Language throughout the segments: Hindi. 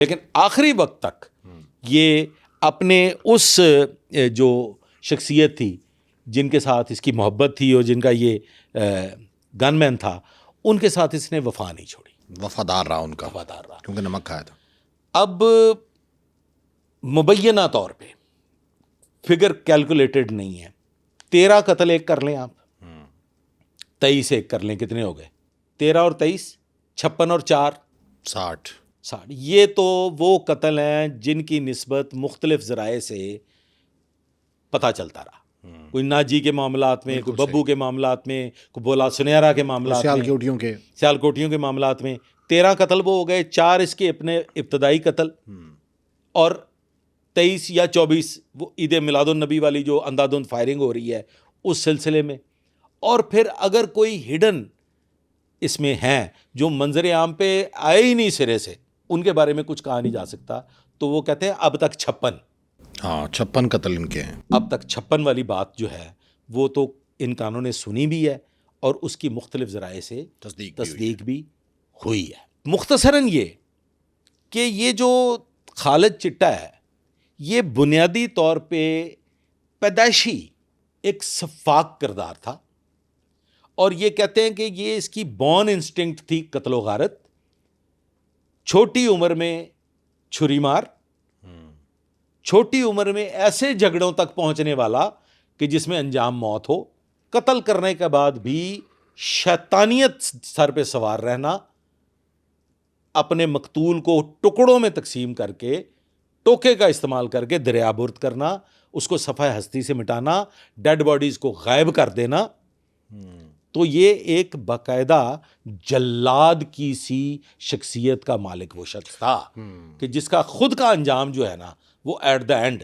लेकिन आखिरी वक्त तक ये अपने उस जो शख्सियत थी जिनके साथ इसकी मोहब्बत थी और जिनका ये गनमैन था, उनके साथ इसने वफा नहीं छोड़ी, वफादार रहा उनका, वफादार रहा। क्योंकि नमक खाया था। अब मुबैना तौर पे फिगर कैलकुलेटेड नहीं है, 13 कत्ल एक कर लें आप, 23 एक कर लें, कितने हो गए? 13 और 23 56 और 4 60। ये तो वो कत्ल हैं जिनकी निस्बत मुख्तलिफ ज़राए से पता चलता रहा। कोई नाजी के मामलात में, कोई बब्बू के मामलात में, कोई बोला सुनहरा के मामलात में, सियालकोटियों के मामलात में 13 कत्ल वो हो गए, 4 इसके अपने इब्तदाई कत्ल और 23 या 24 वो ईद मिलादुन्नबी वाली जो अंधाधुंध फायरिंग हो रही है उस सिलसिले में। और फिर अगर कोई हिडन इसमें हैं जो मंजर आम पे आए ही नहीं सिरे से, उनके बारे में कुछ कहा नहीं जा सकता, तो वो कहते हैं अब तक 56। हाँ, 56 कत्ल इनके हैं। अब तक 56 वाली बात जो है वो तो इन कानों ने सुनी भी है और उसकी मुख्तलिफ ज़राए से तस्दीक भी हुई है। मुख्तसरन ये कि ये जो खालिद चिट्टा है ये बुनियादी तौर पे पैदाइशी एक सफाक किरदार था और ये कहते हैं कि ये इसकी बॉर्न इंस्टिंक्ट थी कत्लो गारत, छोटी उम्र में छुरी मार, छोटी उम्र में ऐसे झगड़ों तक पहुंचने वाला कि जिसमें अंजाम मौत हो, कत्ल करने के बाद भी शैतानियत सर पे सवार रहना, अपने मकतूल को टुकड़ों में तकसीम करके टोके का इस्तेमाल करके दरियाबुर्द करना, उसको सफ़ाए हस्ती से मिटाना, डेड बॉडीज़ को गायब कर देना। तो ये एक बाकायदा जल्लाद की सी शख्सियत का मालिक वो शख्स था कि जिसका खुद का अंजाम जो है ना वो एट द एंड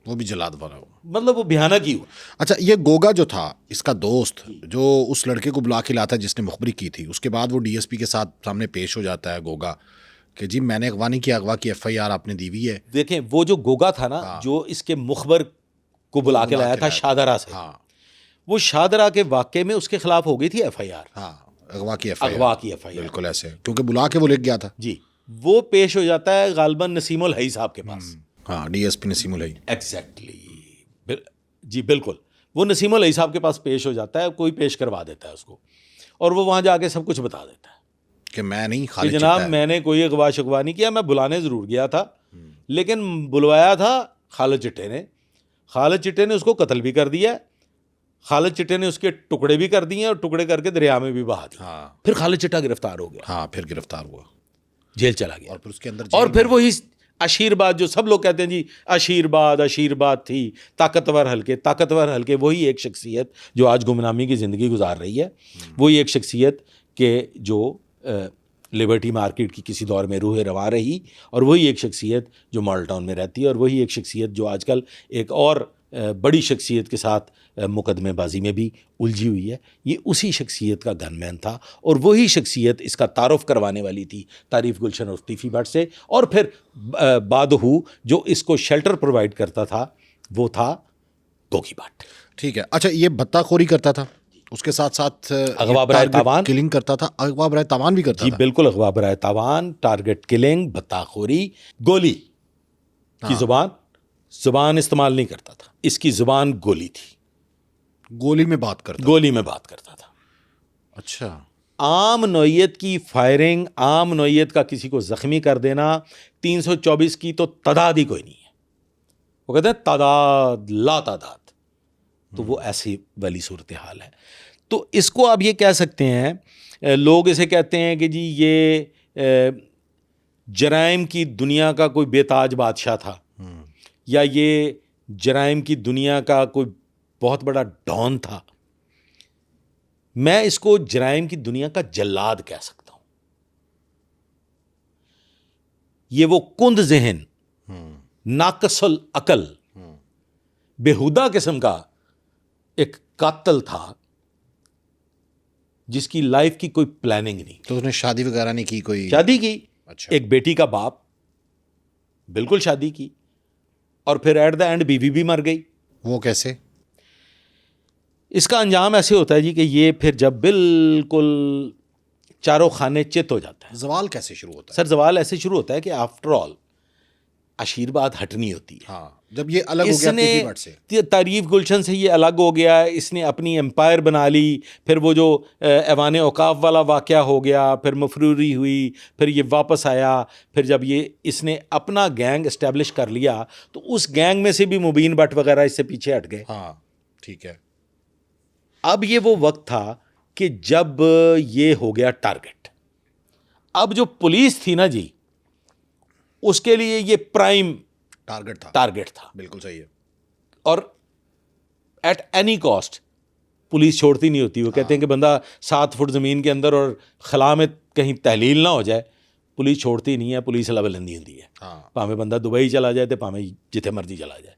वो भी जल्लाद वाला हो, मतलब वो भयानक ही हुआ। अच्छा, ये गोगा जो था इसका दोस्त जो उस लड़के को बुला के लाता है जिसने मुखबरी की थी, उसके बाद वो डीएसपी के साथ सामने पेश हो जाता है गोगा कि जी मैंने अगवा नहीं किया, अगवा की FIR आपने दी हुई है। देखें वो जो गोगा था ना, जो इसके मुखबर को बुला के लाया था शाहदरा से, वो शाहदरा के वाक़े में उसके खिलाफ हो गई थी FIR। अगवा की FIR बिल्कुल ऐसे, क्योंकि बुला के वो लिख गया था जी। वो पेश हो जाता है गालिबन नसीमुल हई साहब के पास। हाँ, DSP नसीमुल हई, एग्जैक्टली जी, बिल्कुल वो नसीमुल हई साहब के पास पेश हो जाता है, कोई पेश करवा देता है उसको और वो वहाँ जाके सब कुछ बता देता है कि मैं नहीं, कि जनाब मैंने कोई अगवा शगवा नहीं किया, मैं बुलाने ज़रूर गया था लेकिन बुलवाया था खालिद चिट्टे ने, खालिद चिट्टे ने उसको कत्ल भी कर दिया, खालिद चिट्टे ने उसके टुकड़े भी कर दिए और टुकड़े करके दरिया में भी बहा दिए। फिर खालिद चिट्टा गिरफ्तार हो गया। फिर गिरफ्तार हुआ, जेल चला गया और फिर उसके अंदर और फिर वही अशीरबाद जो सब लोग कहते हैं जी अशीरबाद थी, ताकतवर हल्के, वही एक शख्सियत जो आज गुमनामी की ज़िंदगी गुजार रही है, वही एक शख्सियत के जो लिबर्टी मार्केट की किसी दौर में रूह रवा रही, और वही एक शख्सियत जो मॉडल टाउन में रहती है, और वही एक शख्सियत जो आजकल एक और बड़ी शख्सियत के साथ मुकदमेबाजी में भी उलझी हुई है। ये उसी शख्सियत का गनमैन था और वही शख्सियत इसका तारुफ करवाने वाली थी तारीफ़ गुलशन और तीफ़ी भट्ट से, और फिर बादहू जो इसको शेल्टर प्रोवाइड करता था वो था गोगी भट्ट। ठीक है। अच्छा, ये भत्ताखोरी करता था, उसके साथ साथ अगवा बराए तावान किलिंग करता था, अगवा बराए तावान भी करता था। जी बिल्कुल, अगवा बराए तावान, टारगेट किलिंग, भत्ताखोरी, गोली की ज़ुबान इस्तेमाल नहीं करता था, इसकी ज़ुबान गोली थी, गोली में बात करता था। अच्छा, आम नौइयत की फायरिंग, आम नौइयत का किसी को ज़ख्मी कर देना, 324 की तो तादाद ही कोई नहीं है, वो कहते हैं तादाद ला तादाद, तो वो ऐसी वाली सूरत हाल है। तो इसको आप ये कह सकते हैं, लोग इसे कहते हैं कि जी ये जराइम की दुनिया का कोई बेताज बादशाह था, या ये जराइम की दुनिया का कोई बहुत बड़ा डॉन था। मैं इसको जराइम की दुनिया का जल्लाद कह सकता हूं। ये वो कुंद ज़हन, नाकसल अकल, बेहुदा किस्म का एक कातल था जिसकी लाइफ की कोई प्लानिंग नहीं। तो उसने शादी वगैरह नहीं की? कोई शादी की। अच्छा। एक बेटी का बाप, बिल्कुल शादी की, और फिर एट द एंड बीवी भी मर गई। वो कैसे? इसका अंजाम ऐसे होता है जी कि ये फिर जब बिल्कुल चारों खाने चित हो जाता है। जवाल कैसे शुरू होता है? सर जवाल ऐसे शुरू होता है कि आफ्टर ऑल आशीर्वाद हटनी होती है। हाँ, जब ये अलग हो गया पीपी भट्ट से, तारीफ गुलशन से ये अलग हो गया, इसने अपनी एम्पायर बना ली, फिर वो जो ऐवान औकाफ वाला वाक़या हो गया, फिर मफरूरी हुई, फिर ये वापस आया, फिर जब ये इसने अपना गैंग इस्टेब्लिश कर लिया तो उस गैंग में से भी मुबीन भट्ट वगैरह इससे पीछे हट गए। हाँ ठीक है। अब ये वो वक्त था कि जब ये हो गया टारगेट। अब जो पुलिस थी ना जी, उसके लिए ये प्राइम टारगेट था। बिल्कुल सही है। और एट एनी कॉस्ट पुलिस छोड़ती नहीं होती। वो कहते हैं कि बंदा 7 फुट ज़मीन के अंदर और खला में कहीं तहलील ना हो जाए, पुलिस छोड़ती नहीं है। पुलिस अला बुलंदी होती है। भावें बंदा दुबई चला जाए तो भावें जिथे मर्जी चला जाए,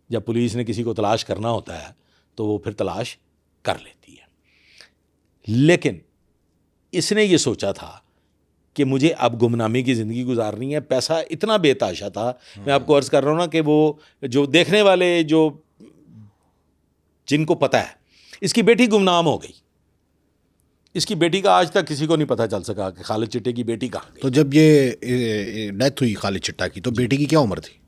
जब पुलिस ने किसी को तलाश करना होता है तो वो फिर तलाश कर लेती है। लेकिन इसने ये सोचा था कि मुझे अब गुमनामी की ज़िंदगी गुजारनी है। पैसा इतना बेताशा था, मैं आपको अर्ज़ कर रहा हूँ ना, कि वो जो देखने वाले जो जिनको पता है, इसकी बेटी गुमनाम हो गई। इसकी बेटी का आज तक किसी को नहीं पता चल सका कि खालिद चिट्टे की बेटी कहाँ गई। तो जब ये डेथ हुई खालिद चिट्टा की, तो बेटी की क्या उम्र थी?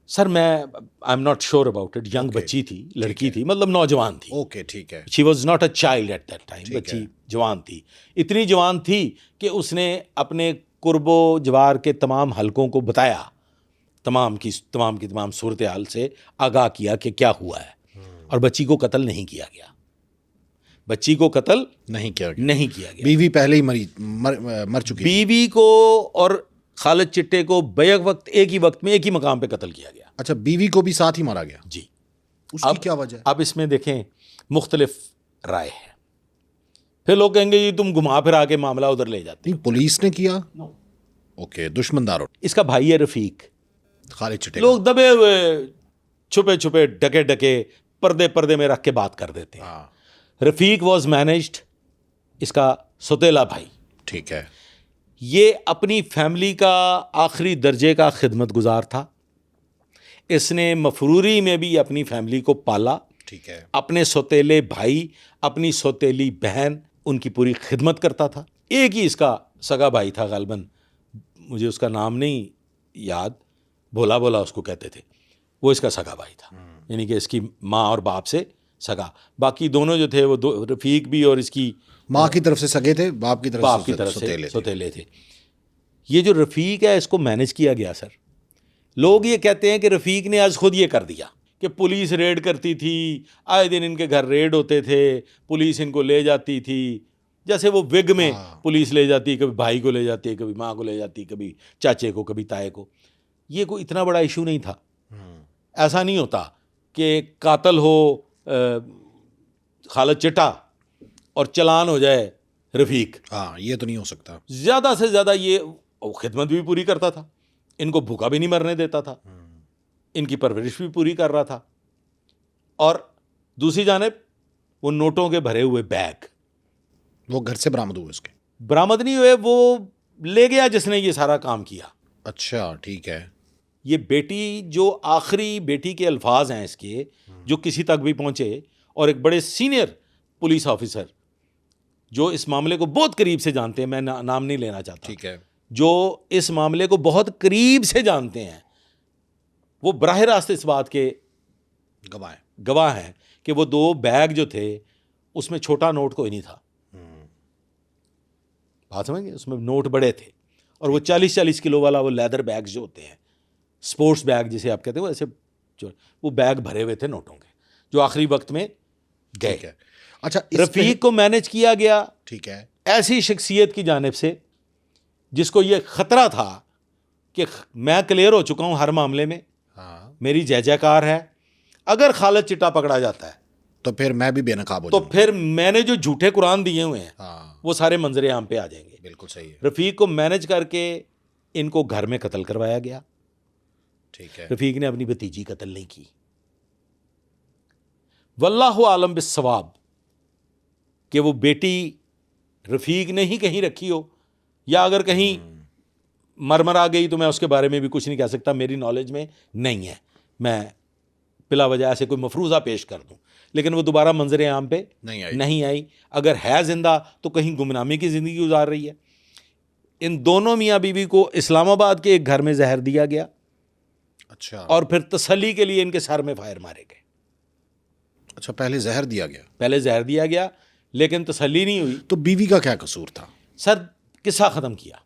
सर मैं I am not sure about it. Young बच्ची थी, लड़की थी, मतलब नौजवान थी। ओके ठीक है। She was not a child at that time. बच्ची जवान थी, इतनी जवान थी कि उसने अपने कुर्बो जवार के तमाम हलकों को बताया, तमाम की तमाम सूरत हाल से आगाह किया कि क्या हुआ है। और बच्ची को कत्ल नहीं किया गया। बच्ची को कत्ल नहीं किया गया। बीवी पहले ही मर चुकी। बीवी को और खालिद चिट्टे को बैक वक्त एक ही वक्त में एक ही मकाम पे कत्ल किया गया। अच्छा, बीवी को भी साथ ही मारा गया जी। उसकी क्या वजह? अब इसमें देखें मुख्तलिफ राय है। फिर लोग कहेंगे ये तुम घुमा फिरा के मामला उधर ले जाते। नहीं, पुलिस ने किया। ओके, दुश्मनदारों। इसका भाई है रफीक, खालिद चिट्टे। लोग दबे हुए छुपे छुपे डके पर्दे में रख के बात कर देते हैं। रफीक वॉज मैनेज्ड, इसका सौतेला भाई। ठीक है। ये अपनी फैमिली का आखिरी दर्जे का खिदमतगुजार था। इसने मफरूरी में भी अपनी फैमिली को पाला। ठीक है। अपने सौतेले भाई, अपनी सौतेली बहन, उनकी पूरी खिदमत करता था। एक ही इसका सगा भाई था, गालबन मुझे उसका नाम नहीं याद, भोला उसको कहते थे। वो इसका सगा भाई था, यानी कि इसकी माँ और बाप से सगा। बाकी दोनों जो थे वो रफ़ीक भी और इसकी माँ की तरफ से सगे थे, बाप की तरफ से सौतेले थे। ये जो रफ़ीक है इसको मैनेज किया गया सर। लोग ये कहते हैं कि रफ़ीक ने आज खुद ये कर दिया कि पुलिस रेड करती थी, आए दिन इनके घर रेड होते थे, पुलिस इनको ले जाती थी, जैसे वो विग में पुलिस ले जाती, कभी भाई को ले जाती, कभी माँ को ले जाती, कभी चाचे को, कभी ताए को। ये कोई इतना बड़ा इशू नहीं था। ऐसा नहीं होता कि कातल हो खालिद चिट्टा और चलान हो जाए रफ़ीक। हाँ, ये तो नहीं हो सकता। ज़्यादा से ज़्यादा ये खिदमत भी पूरी करता था, इनको भूखा भी नहीं मरने देता था, इनकी परवरिश भी पूरी कर रहा था। और दूसरी जानिब वो नोटों के भरे हुए बैग वो घर से बरामद हुए? उसके बरामद नहीं हुए, वो ले गया जिसने ये सारा काम किया। अच्छा ठीक है। ये बेटी, जो आखिरी बेटी के अल्फाज हैं इसके, जो किसी तक भी पहुंचे, और एक बड़े सीनियर पुलिस ऑफिसर जो इस मामले को बहुत करीब से जानते हैं, मैं नाम नहीं लेना चाहता, ठीक है, जो इस मामले को बहुत करीब से जानते हैं, वो बराह रास्त इस बात के गवाह हैं कि वो 2 बैग जो थे उसमें छोटा नोट कोई नहीं था। बात समझिए, उसमें नोट बड़े थे। और वो 40-40 किलो वाला वो लेदर बैग जो होते हैं, स्पोर्ट्स बैग जिसे आप कहते हो, ऐसे वो बैग भरे हुए थे नोटों के, जो आखिरी वक्त में गए। अच्छा, रफ़ीक को मैनेज किया गया, ठीक है, ऐसी शख्सियत की जानिब से जिसको ये ख़तरा था कि मैं क्लियर हो चुका हूँ हर मामले में। हाँ, मेरी जय जयकार है, अगर खालिद चिट्टा पकड़ा जाता है तो फिर मैं भी बेनकाब हो तो फिर मैंने जो झूठे कुरान दिए हुए हैं, हाँ, वो सारे मंजरे आम पे आ जाएंगे। बिल्कुल सही है। रफ़ीक को मैनेज करके इनको घर में कत्ल करवाया गया। ठीक है। रफ़ीक ने अपनी भतीजी कत्ल नहीं की। वल्लाहु आलम बिस्सवाब कि वो बेटी रफ़ीक ने ही कहीं रखी हो, या अगर कहीं मरमरा गई तो मैं उसके बारे में भी कुछ नहीं कह सकता, मेरी नॉलेज में नहीं है, मैं बिला वजह ऐसे कोई मफरूज़ा पेश कर दूं। लेकिन वो दोबारा मंजर आम पे नहीं आई। अगर है जिंदा तो कहीं गुमनामी की ज़िंदगी गुजार रही है। इन दोनों मियाँ बीवी को इस्लामाबाद के एक घर में जहर दिया गया। अच्छा। और फिर तसल्ली के लिए इनके सर में फायर मारे गए। अच्छा, पहले जहर दिया गया? पहले जहर दिया गया, लेकिन तसल्ली नहीं हुई। तो बीवी का क्या कसूर था? सर किस्सा ख़त्म किया।